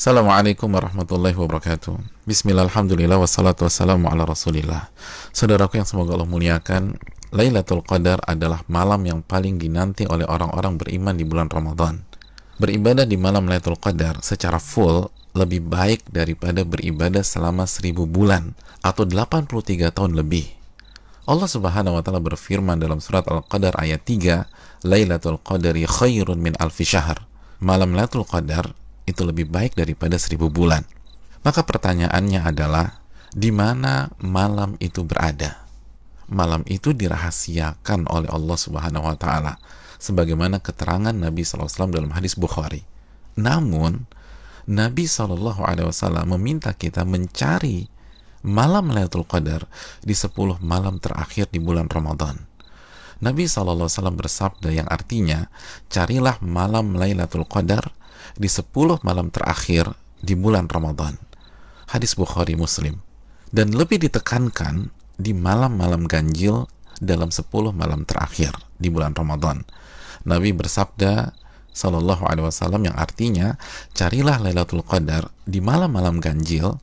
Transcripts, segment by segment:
Assalamualaikum warahmatullahi wabarakatuh. Bismillah, alhamdulillah, wassalatu wassalamu ala rasulillah. Saudaraku yang semoga Allah muliakan, Lailatul Qadar adalah malam yang paling dinanti oleh orang-orang beriman di bulan Ramadan. Beribadah di malam Lailatul Qadar secara full lebih baik daripada beribadah selama 1000 bulan atau 83 tahun lebih. Allah Subhanahu wa taala berfirman dalam surat Al-Qadar ayat 3, Lailatul Qadari khairun min alfi syahr. Malam Lailatul Qadar itu lebih baik daripada 1000 bulan. Maka pertanyaannya adalah, di mana malam itu berada? Malam itu dirahasiakan oleh Allah Subhanahu wa taala sebagaimana keterangan Nabi SAW dalam hadis Bukhari. Namun Nabi SAW meminta kita mencari malam Lailatul Qadar di 10 malam terakhir di bulan Ramadan. Nabi SAW bersabda yang artinya, carilah malam Lailatul Qadar di 10 malam terakhir di bulan Ramadan. Hadis Bukhari Muslim. Dan lebih ditekankan di malam-malam ganjil dalam 10 malam terakhir di bulan Ramadan. Nabi bersabda sallallahu alaihi wasallam yang artinya, carilah Lailatul Qadar di malam-malam ganjil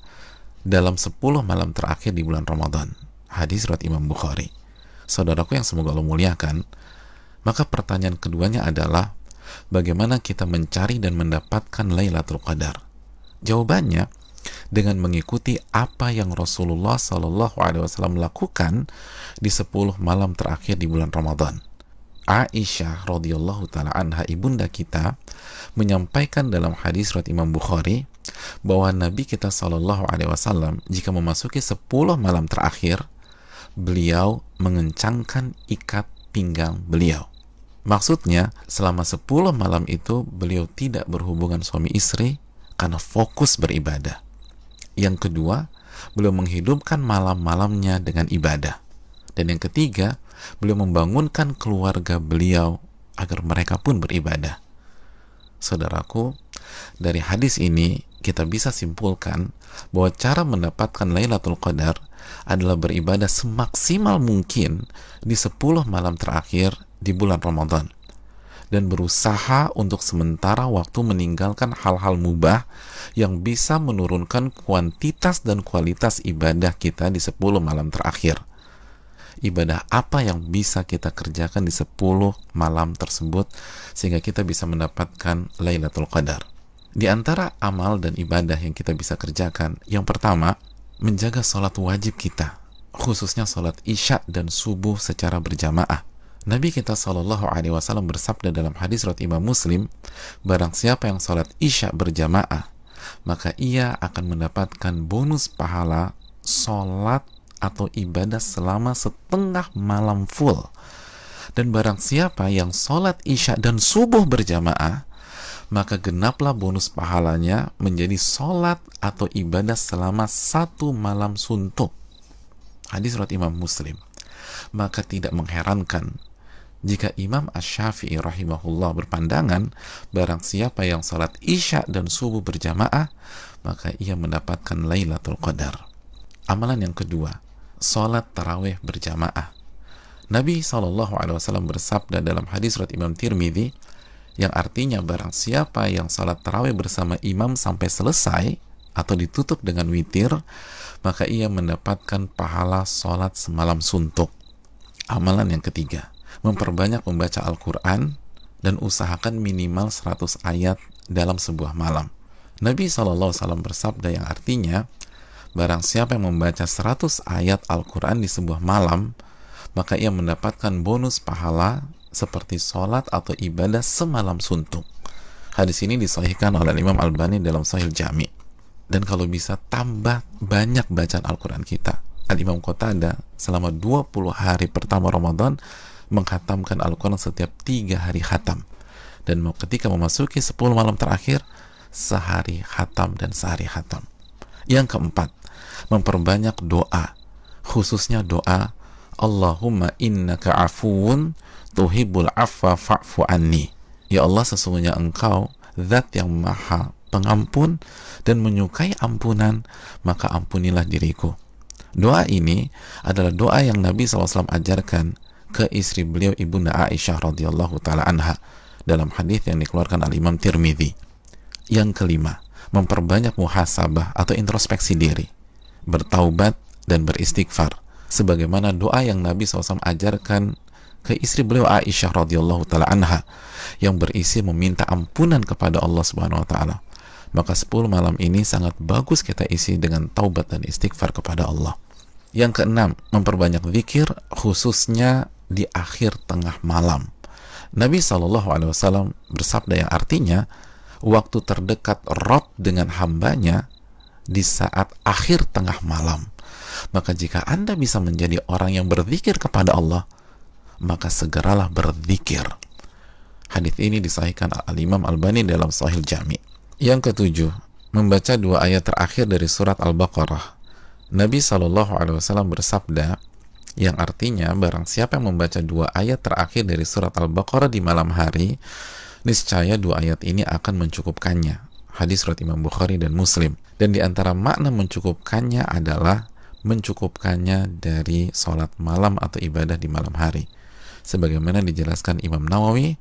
dalam 10 malam terakhir di bulan Ramadan. Hadis riwayat Imam Bukhari. Saudaraku yang semoga Allah muliakan, maka pertanyaan keduanya adalah, bagaimana kita mencari dan mendapatkan Lailatul Qadar? Jawabannya dengan mengikuti apa yang Rasulullah SAW lakukan di 10 malam terakhir di bulan Ramadan. Aisyah radhiyallahu taala anha, ibunda kita, menyampaikan dalam hadis riwayat Imam Bukhari bahwa Nabi kita SAW jika memasuki 10 malam terakhir, beliau mengencangkan ikat pinggang beliau. Maksudnya, selama 10 malam itu beliau tidak berhubungan suami istri karena fokus beribadah. Yang kedua, beliau menghidupkan malam-malamnya dengan ibadah. Dan yang ketiga, beliau membangunkan keluarga beliau agar mereka pun beribadah. Saudaraku, dari hadis ini kita bisa simpulkan bahwa cara mendapatkan Lailatul Qadar adalah beribadah semaksimal mungkin di 10 malam terakhir di bulan Ramadan, dan berusaha untuk sementara waktu meninggalkan hal-hal mubah yang bisa menurunkan kuantitas dan kualitas ibadah kita di 10 malam terakhir. Ibadah apa yang bisa kita kerjakan di 10 malam tersebut sehingga kita bisa mendapatkan Lailatul Qadar? Di antara amal dan ibadah yang kita bisa kerjakan, yang pertama, menjaga sholat wajib kita, khususnya sholat isya dan subuh secara berjamaah. Nabi kita SAW bersabda dalam hadis riwayat Imam Muslim, barang siapa yang sholat isya berjamaah, maka ia akan mendapatkan bonus pahala sholat atau ibadah selama setengah malam full. Dan barang siapa yang sholat isya dan subuh berjamaah, maka genaplah bonus pahalanya menjadi sholat atau ibadah selama 1 malam suntuk. Hadis riwayat Imam Muslim. Maka tidak mengherankan jika Imam Asy-Syafi'i rahimahullah berpandangan, barang siapa yang sholat isya dan subuh berjamaah, maka ia mendapatkan Lailatul Qadar. Amalan yang kedua, sholat tarawih berjamaah. Nabi SAW bersabda dalam hadis riwayat Imam Tirmidzi, yang artinya barang siapa yang sholat tarawih bersama imam sampai selesai atau ditutup dengan witir, maka ia mendapatkan pahala sholat semalam suntuk. Amalan yang ketiga, memperbanyak membaca Al-Quran dan usahakan minimal 100 ayat dalam sebuah malam. Nabi SAW bersabda yang artinya, barang siapa yang membaca 100 ayat Al-Quran di sebuah malam, maka ia mendapatkan bonus pahala seperti sholat atau ibadah semalam suntuk. Hadis ini disahihkan oleh Imam Albani dalam Sahih Jami. Dan kalau bisa tambah banyak bacaan Al-Quran kita. Al-Imam Qatadah selama 20 hari pertama Ramadan menghatamkan Al-Quran setiap 3 hari khatam. Dan ketika memasuki 10 malam terakhir, sehari khatam dan sehari khatam. Yang keempat, memperbanyak doa, khususnya doa Allahumma innaka afuwun tuhibbul afwa fa'fu anni. Ya Allah, sesungguhnya Engkau zat yang maha pengampun dan menyukai ampunan, maka ampunilah diriku. Doa ini adalah doa yang Nabi SAW ajarkan ke istri beliau, ibunda Aisyah radhiyallahu taala anha, dalam hadis yang dikeluarkan oleh Imam Tirmidzi. Yang kelima, memperbanyak muhasabah atau introspeksi diri, bertaubat dan beristighfar, sebagaimana doa yang Nabi SAW ajarkan ke istri beliau Aisyah radhiyallahu taala anha yang berisi meminta ampunan kepada Allah Subhanahu wa taala. Maka 10 malam ini sangat bagus kita isi dengan taubat dan istighfar kepada Allah. Yang keenam, memperbanyak zikir khususnya di akhir tengah malam. Nabi SAW bersabda yang artinya waktu terdekat Rabb dengan hambanya di saat akhir tengah malam. Maka jika Anda bisa menjadi orang yang berzikir kepada Allah, maka segeralah berzikir. Hadis ini disahihkan Al-Imam Albani dalam Sahih Jami'. Yang ketujuh, membaca 2 ayat terakhir dari surat Al-Baqarah. Nabi SAW bersabda yang artinya barang siapa yang membaca 2 ayat terakhir dari surat Al-Baqarah di malam hari, niscaya 2 ayat ini akan mencukupkannya. Hadis riwayat Imam Bukhari dan Muslim. Dan di antara makna mencukupkannya adalah mencukupkannya dari sholat malam atau ibadah di malam hari, sebagaimana dijelaskan Imam Nawawi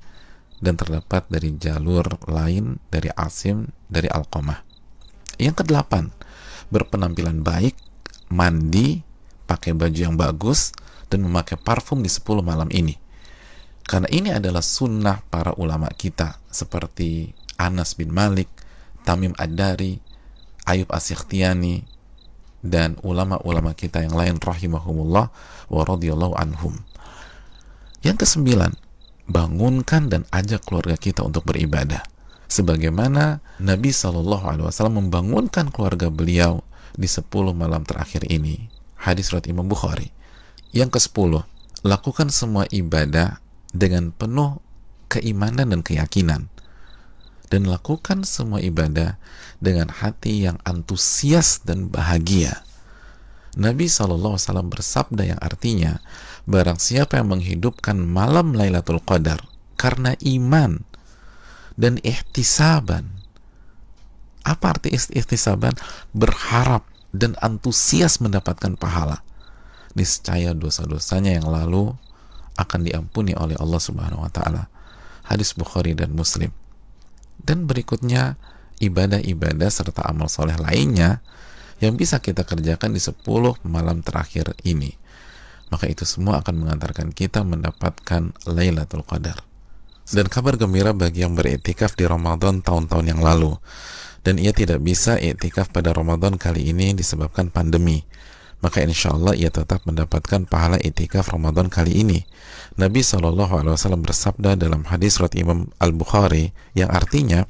dan terdapat dari jalur lain dari Asim dari Alqamah. Yang kedelapan, berpenampilan baik, mandi, pakai baju yang bagus, dan memakai parfum di 10 malam ini. Karena ini adalah sunnah para ulama kita seperti Anas bin Malik, Tamim Ad-Dari, Ayub As-Sikhtiyani, dan ulama-ulama kita yang lain rahimahumullah wa radhiyallahu anhum. Yang kesembilan, bangunkan dan ajak keluarga kita untuk beribadah, sebagaimana Nabi SAW membangunkan keluarga beliau di 10 malam terakhir ini. Hadis riwayat Imam Bukhari. Yang ke-10, lakukan semua ibadah dengan penuh keimanan dan keyakinan, dan lakukan semua ibadah dengan hati yang antusias dan bahagia. Nabi SAW bersabda yang artinya, barang siapa yang menghidupkan malam Lailatul Qadar karena iman dan ihtisaban. Apa arti ihtisaban? Berharap dan antusias mendapatkan pahala. Niscaya dosa-dosanya yang lalu akan diampuni oleh Allah Subhanahu wa taala. Hadis Bukhari dan Muslim. Dan berikutnya, ibadah-ibadah serta amal soleh lainnya yang bisa kita kerjakan di 10 malam terakhir ini. Maka itu semua akan mengantarkan kita mendapatkan Lailatul Qadar. Dan kabar gembira bagi yang beriktikaf di Ramadan tahun-tahun yang lalu, dan ia tidak bisa iktikaf pada Ramadan kali ini disebabkan pandemi, maka insya Allah ia tetap mendapatkan pahala iktikaf Ramadan kali ini. Nabi SAW bersabda dalam hadis riwayat Imam Al-Bukhari yang artinya,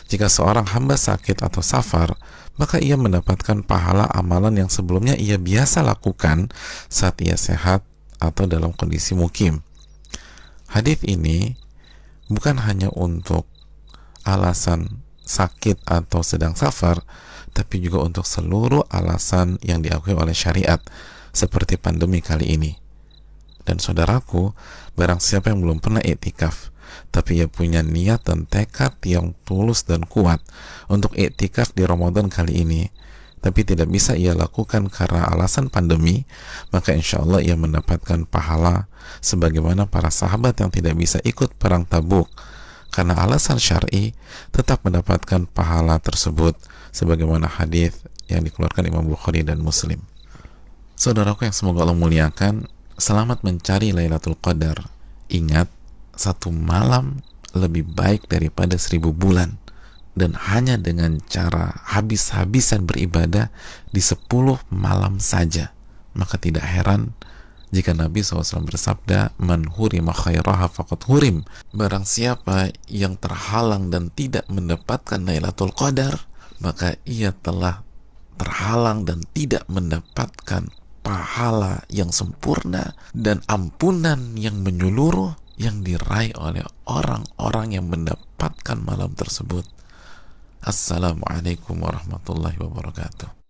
jika seorang hamba sakit atau safar, maka ia mendapatkan pahala amalan yang sebelumnya ia biasa lakukan saat ia sehat atau dalam kondisi mukim. Hadis ini bukan hanya untuk alasan sakit atau sedang safar, tapi juga untuk seluruh alasan yang diakui oleh syariat, seperti pandemi kali ini. Dan saudaraku, barang siapa yang belum pernah iktikaf, tapi ia punya niat dan tekad yang tulus dan kuat untuk iktikaf di Ramadan kali ini, tapi tidak bisa ia lakukan karena alasan pandemi, maka insya Allah ia mendapatkan pahala sebagaimana para sahabat yang tidak bisa ikut perang Tabuk karena alasan syar'i, tetap mendapatkan pahala tersebut sebagaimana hadis yang dikeluarkan Imam Bukhari dan Muslim. Saudaraku yang semoga Allah muliakan, selamat mencari Lailatul Qadar. Ingat, 1 malam lebih baik daripada 1000 bulan, dan hanya dengan cara habis-habisan beribadah di 10 malam saja. Maka tidak heran jika Nabi SAW bersabda, man hurima khairaha faqad hurim. Barang siapa yang terhalang dan tidak mendapatkan Lailatul Qadar, maka ia telah terhalang dan tidak mendapatkan pahala yang sempurna dan ampunan yang menyeluruh yang diraih oleh orang-orang yang mendapatkan malam tersebut. Assalamualaikum warahmatullahi wabarakatuh.